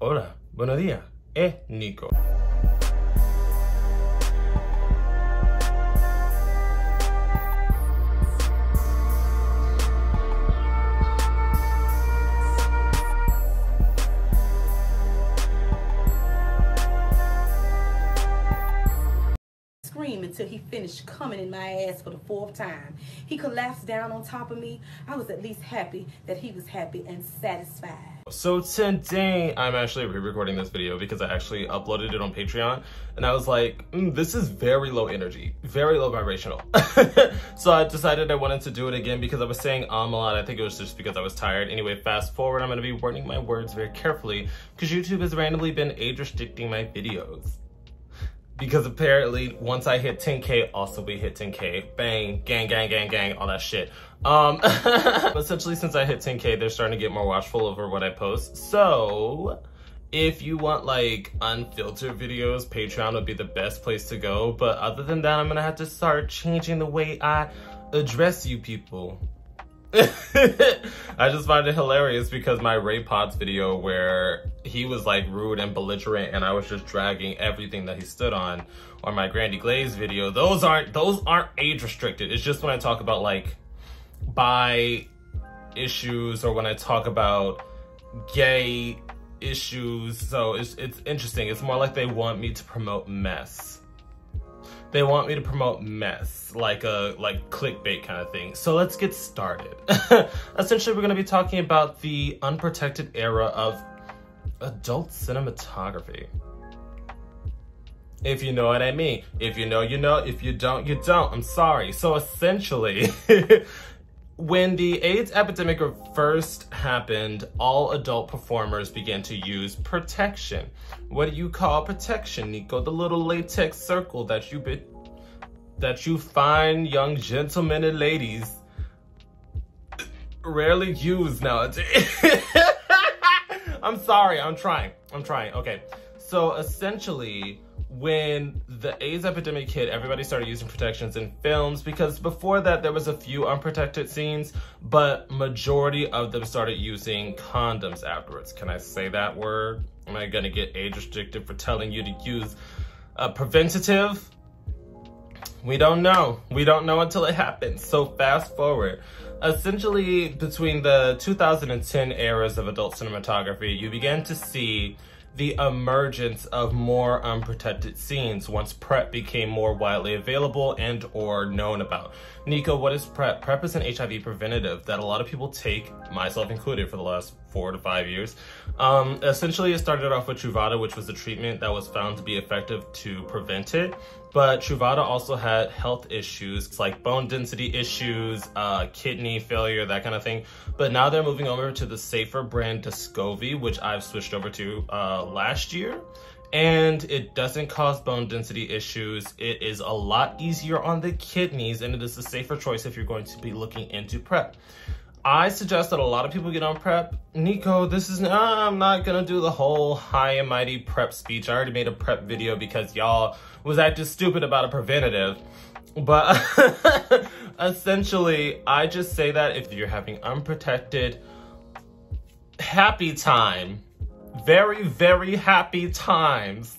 Hola, buenos días, Nico. Until he finished coming in my ass for the 4th time. He collapsed down on top of me. I was at least happy that he was happy and satisfied. So today, I'm actually re-recording this video because I actually uploaded it on Patreon, and I was like, this is very low energy, very low vibrational. So I decided I wanted to do it again because I was saying a lot. I think it was just because I was tired. Anyway, fast forward, I'm going to be wording my words very carefully because YouTube has randomly been age restricting my videos. Because apparently, once I hit 10K, also we hit 10K. Bang, gang, gang, gang, gang, all that shit. Essentially, since I hit 10K, they're starting to get more watchful over what I post. So, if you want, like, unfiltered videos, Patreon would be the best place to go. But other than that, I'm gonna have to start changing the way I address you people. I just find it hilarious because my Ray Potts video where he was like rude and belligerent and I was just dragging everything that he stood on, or my Grandy Glaze video, those aren't age restricted. It's just when I talk about like bi issues or when I talk about gay issues. So it's interesting. It's more like they want me to promote mess. They want me to promote mess, like clickbait kind of thing. So let's get started. Essentially, we're going to be talking about the unprotected era of adult cinematography. If you know what I mean. If you know, you know. If you don't, you don't. I'm sorry. So essentially, when the AIDS epidemic first happened, all adult performers began to use protection. What do you call protection, Nico? The little latex circle that you find young gentlemen and ladies rarely use nowadays. I'm sorry, I'm trying. Okay, so essentially, when the AIDS epidemic hit, everybody started using protections in films because before that there was a few unprotected scenes, but majority of them started using condoms afterwards. Can I say that word? Am I gonna get age restricted for telling you to use a preventative? We don't know. We don't know until it happens. So fast forward. Essentially, between the 2010 eras of adult cinematography, you began to see the emergence of more unprotected scenes once PrEP became more widely available and or known about. Nico, what is PrEP? PrEP is an HIV preventative that a lot of people take, myself included, for the last 4 to 5 years. Essentially, it started off with Truvada, which was a treatment that was found to be effective to prevent it. But Truvada also had health issues like bone density issues, kidney failure, that kind of thing. But now they're moving over to the safer brand Descovy, which I've switched over to last year. And it doesn't cause bone density issues. It is a lot easier on the kidneys, and it is a safer choice if you're going to be looking into PrEP. I suggest that a lot of people get on PrEP. Nico, I'm not gonna do the whole high and mighty PrEP speech. I already made a PrEP video because y'all was acting stupid about a preventative. But essentially, I just say that if you're having unprotected, happy time, very, very happy times.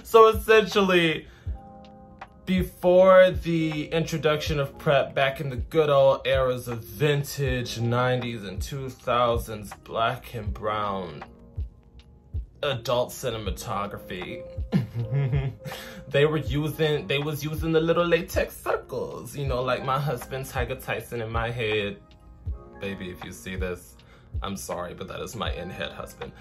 So essentially, before the introduction of PrEP back in the good old eras of vintage 90s and 2000s black and brown adult cinematography, they was using the little latex circles, you know, like my husband Tiger Tyson in my head. Baby, if you see this, I'm sorry, but that is my in-head husband.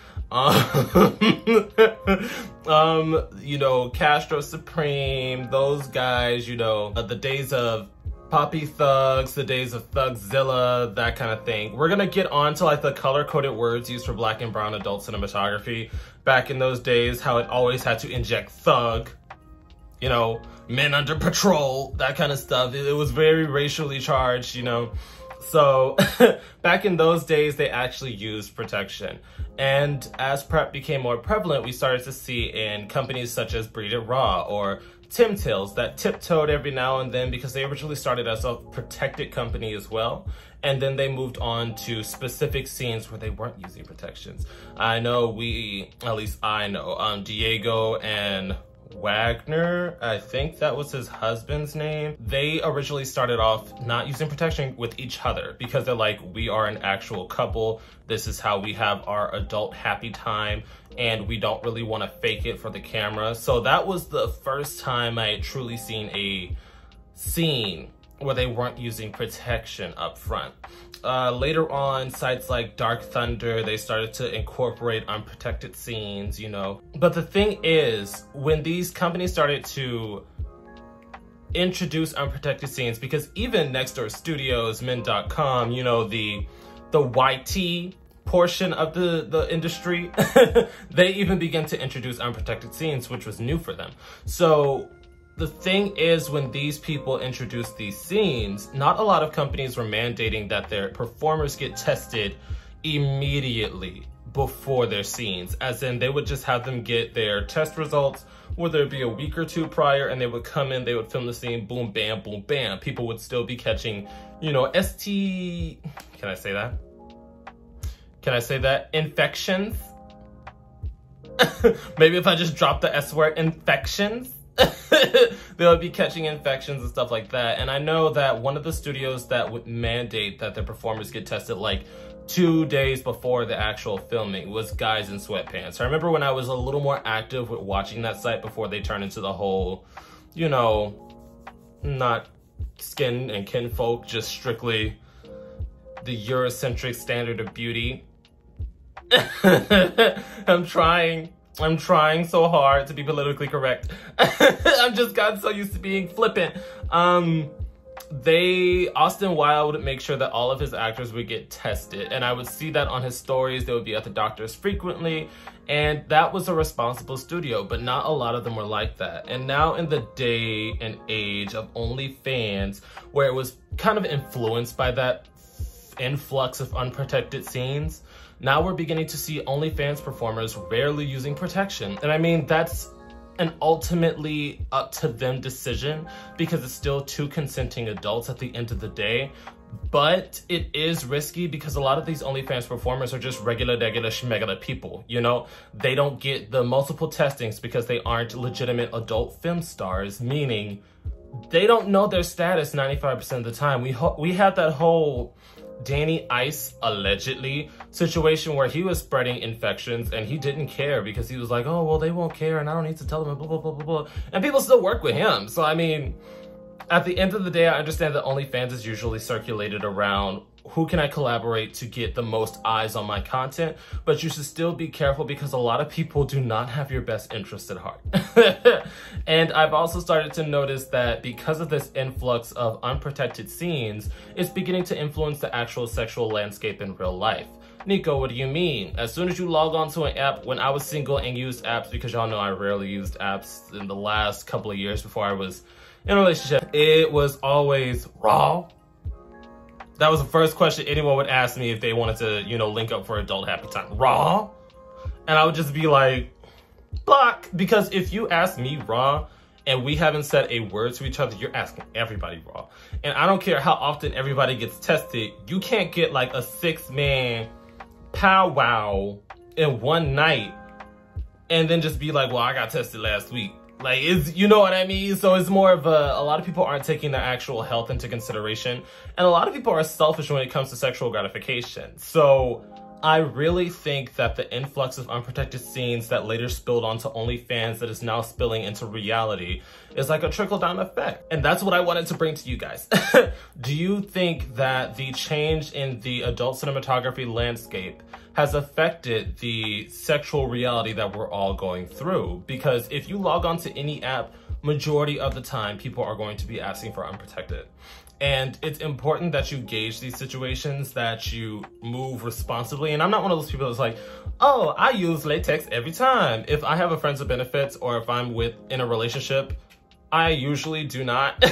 You know, Castro Supreme, those guys, you know, the days of Poppy Thugs, the days of Thugzilla, that kind of thing. We're gonna get on to like the color-coded words used for black and brown adult cinematography. Back in those days, how it always had to inject thug, you know, men under patrol, that kind of stuff. It was very racially charged, you know. So back in those days, they actually used protection. And as PrEP became more prevalent, we started to see in companies such as Breed It Raw or Tim Tales that tiptoed every now and then, because they originally started as a protected company as well. And then they moved on to specific scenes where they weren't using protections. I know at least I know, Diego and Wagner, I think that was his husband's name. They originally started off not using protection with each other because they're like, we are an actual couple. This is how we have our adult happy time, and we don't really want to fake it for the camera. So that was the first time I had truly seen a scene where they weren't using protection up front. Later on, sites like Dark Thunder, they started to incorporate unprotected scenes, you know. But the thing is, when these companies started to introduce unprotected scenes, because even Nextdoor Studios, Men.com, you know, the YT portion of the industry, they even began to introduce unprotected scenes, which was new for them. So the thing is, when these people introduced these scenes, not a lot of companies were mandating that their performers get tested immediately before their scenes. As in, they would just have them get their test results, whether it be a week or two prior, and they would come in, they would film the scene, boom, bam, boom, bam. People would still be catching, you know, can I say that? Can I say that? Infections? Maybe if I just drop the S word, infections? They'll be catching infections and stuff like that. And I know that one of the studios that would mandate that their performers get tested like 2 days before the actual filming was Guys in Sweatpants. I remember when I was a little more active with watching that site before they turned into the whole, you know, not skin and kinfolk, just strictly the Eurocentric standard of beauty. I'm trying so hard to be politically correct. I've just gotten so used to being flippant. Austin Wilde would make sure that all of his actors would get tested. And I would see that on his stories. They would be at the doctors frequently. And that was a responsible studio, but not a lot of them were like that. And now in the day and age of OnlyFans, where it was kind of influenced by that influx of unprotected scenes, now we're beginning to see OnlyFans performers rarely using protection. And I mean, that's an ultimately up to them decision, because it's still two consenting adults at the end of the day. But it is risky because a lot of these OnlyFans performers are just regular schmegula people, you know? They don't get the multiple testings because they aren't legitimate adult film stars, meaning they don't know their status 95% of the time. We had that whole Danny Ice, allegedly, situation where he was spreading infections and he didn't care because he was like, oh, well, they won't care and I don't need to tell them, blah, blah, blah, blah, blah. And people still work with him. So, I mean, at the end of the day, I understand that OnlyFans is usually circulated around who can I collaborate to get the most eyes on my content, but you should still be careful because a lot of people do not have your best interest at heart. And I've also started to notice that because of this influx of unprotected scenes, it's beginning to influence the actual sexual landscape in real life. Nico, what do you mean? As soon as you log on to an app, when I was single and used apps, because y'all know I rarely used apps in the last couple of years before I was in a relationship, it was always raw. That was the first question anyone would ask me if they wanted to, you know, link up for adult happy time. Raw? And I would just be like, block. Because if you ask me raw and we haven't said a word to each other, you're asking everybody raw. And I don't care how often everybody gets tested. You can't get like a 6-man powwow in one night and then just be like, well, I got tested last week. Like, you know what I mean? So it's more of a lot of people aren't taking their actual health into consideration. And a lot of people are selfish when it comes to sexual gratification. So I really think that the influx of unprotected scenes that later spilled onto OnlyFans that is now spilling into reality is like a trickle-down effect. And that's what I wanted to bring to you guys. Do you think that the change in the adult cinematography landscape has affected the sexual reality that we're all going through? Because if you log on to any app, majority of the time, people are going to be asking for unprotected. And it's important that you gauge these situations, that you move responsibly. And I'm not one of those people that's like, oh, I use latex every time. If I have a friends with benefits or if I'm in a relationship, I usually do not.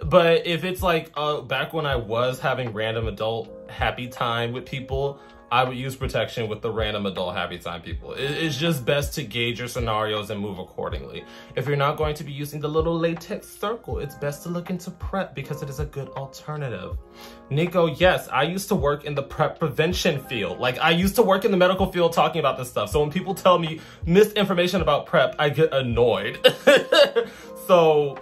But if it's like back when I was having random adult happy time with people, I would use protection with the random adult happy time people. It's just best to gauge your scenarios and move accordingly. If you're not going to be using the little latex circle, it's best to look into PrEP because it is a good alternative. Nico, yes, I used to work in the PrEP prevention field. Like, I used to work in the medical field talking about this stuff. So when people tell me misinformation about PrEP, I get annoyed. So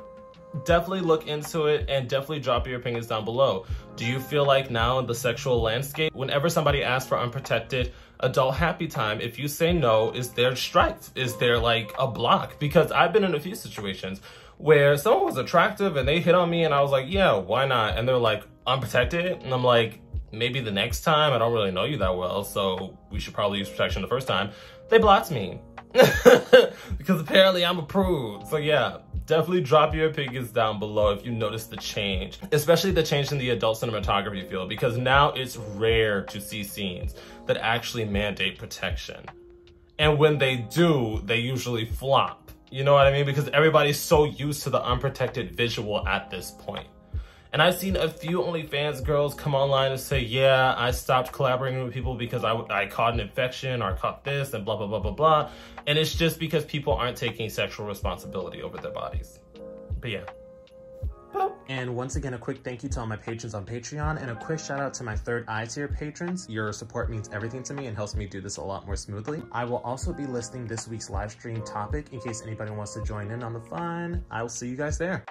definitely look into it and definitely drop your opinions down below. Do you feel like now in the sexual landscape, whenever somebody asks for unprotected adult happy time, if you say no, is there strikes? Is there like a block? Because I've been in a few situations where someone was attractive and they hit on me and I was like, yeah, why not? And they're like, unprotected? And I'm like, maybe the next time, I don't really know you that well, so we should probably use protection the first time. They blocked me. Because apparently I'm approved. So yeah, definitely drop your opinions down below if you notice the change, especially the change in the adult cinematography field, because now it's rare to see scenes that actually mandate protection. And when they do, they usually flop. You know what I mean? Because everybody's so used to the unprotected visual at this point. And I've seen a few OnlyFans girls come online and say, yeah, I stopped collaborating with people because I caught an infection or caught this and blah, blah, blah, blah, blah. And it's just because people aren't taking sexual responsibility over their bodies. But yeah. And once again, a quick thank you to all my patrons on Patreon and a quick shout out to my third eye tier patrons. Your support means everything to me and helps me do this a lot more smoothly. I will also be listing this week's live stream topic in case anybody wants to join in on the fun. I will see you guys there.